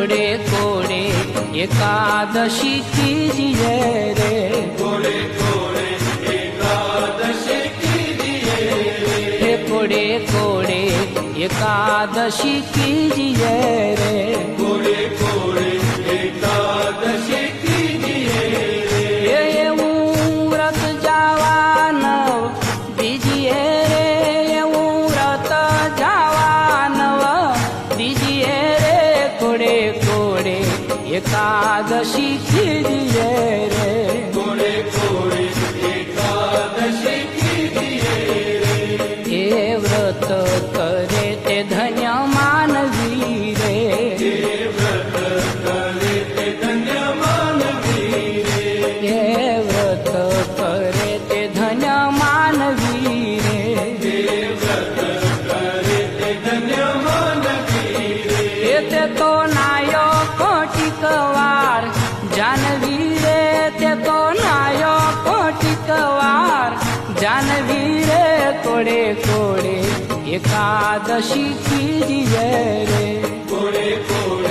कोड़े कोड़े एकादशी कीजिए रे, कोड़े कोड़े एकादशी कीजिए हे कोड़े कोड़े एकादशी कीजिए रे, कोड़े कोड़े एकादशी कीजिए એવું વ્રત જવાનું દીજીએ રે, એવું વ્રત જવાનું દીજીએ રે, કોડે કોડે એકાદશી કીજીએ રે, कोड़े कोड़े एकादशी कीजिए એ વ્રત કરે તે ધન્ય માનવી રે, व्रत करे ते धन्य मानवी रे, એ વ્રત કરે તે ધન્ય માનવી રે, व्रत करे ते धन्य मानवी रे, એ તે તો નાયો કોટિક વાર જાનવી રે, તે તો નાયો કોટિક વાર જાનવી રે, કોડે કોડે એકાદશી કીજીએ રે, कोड़े कोड़े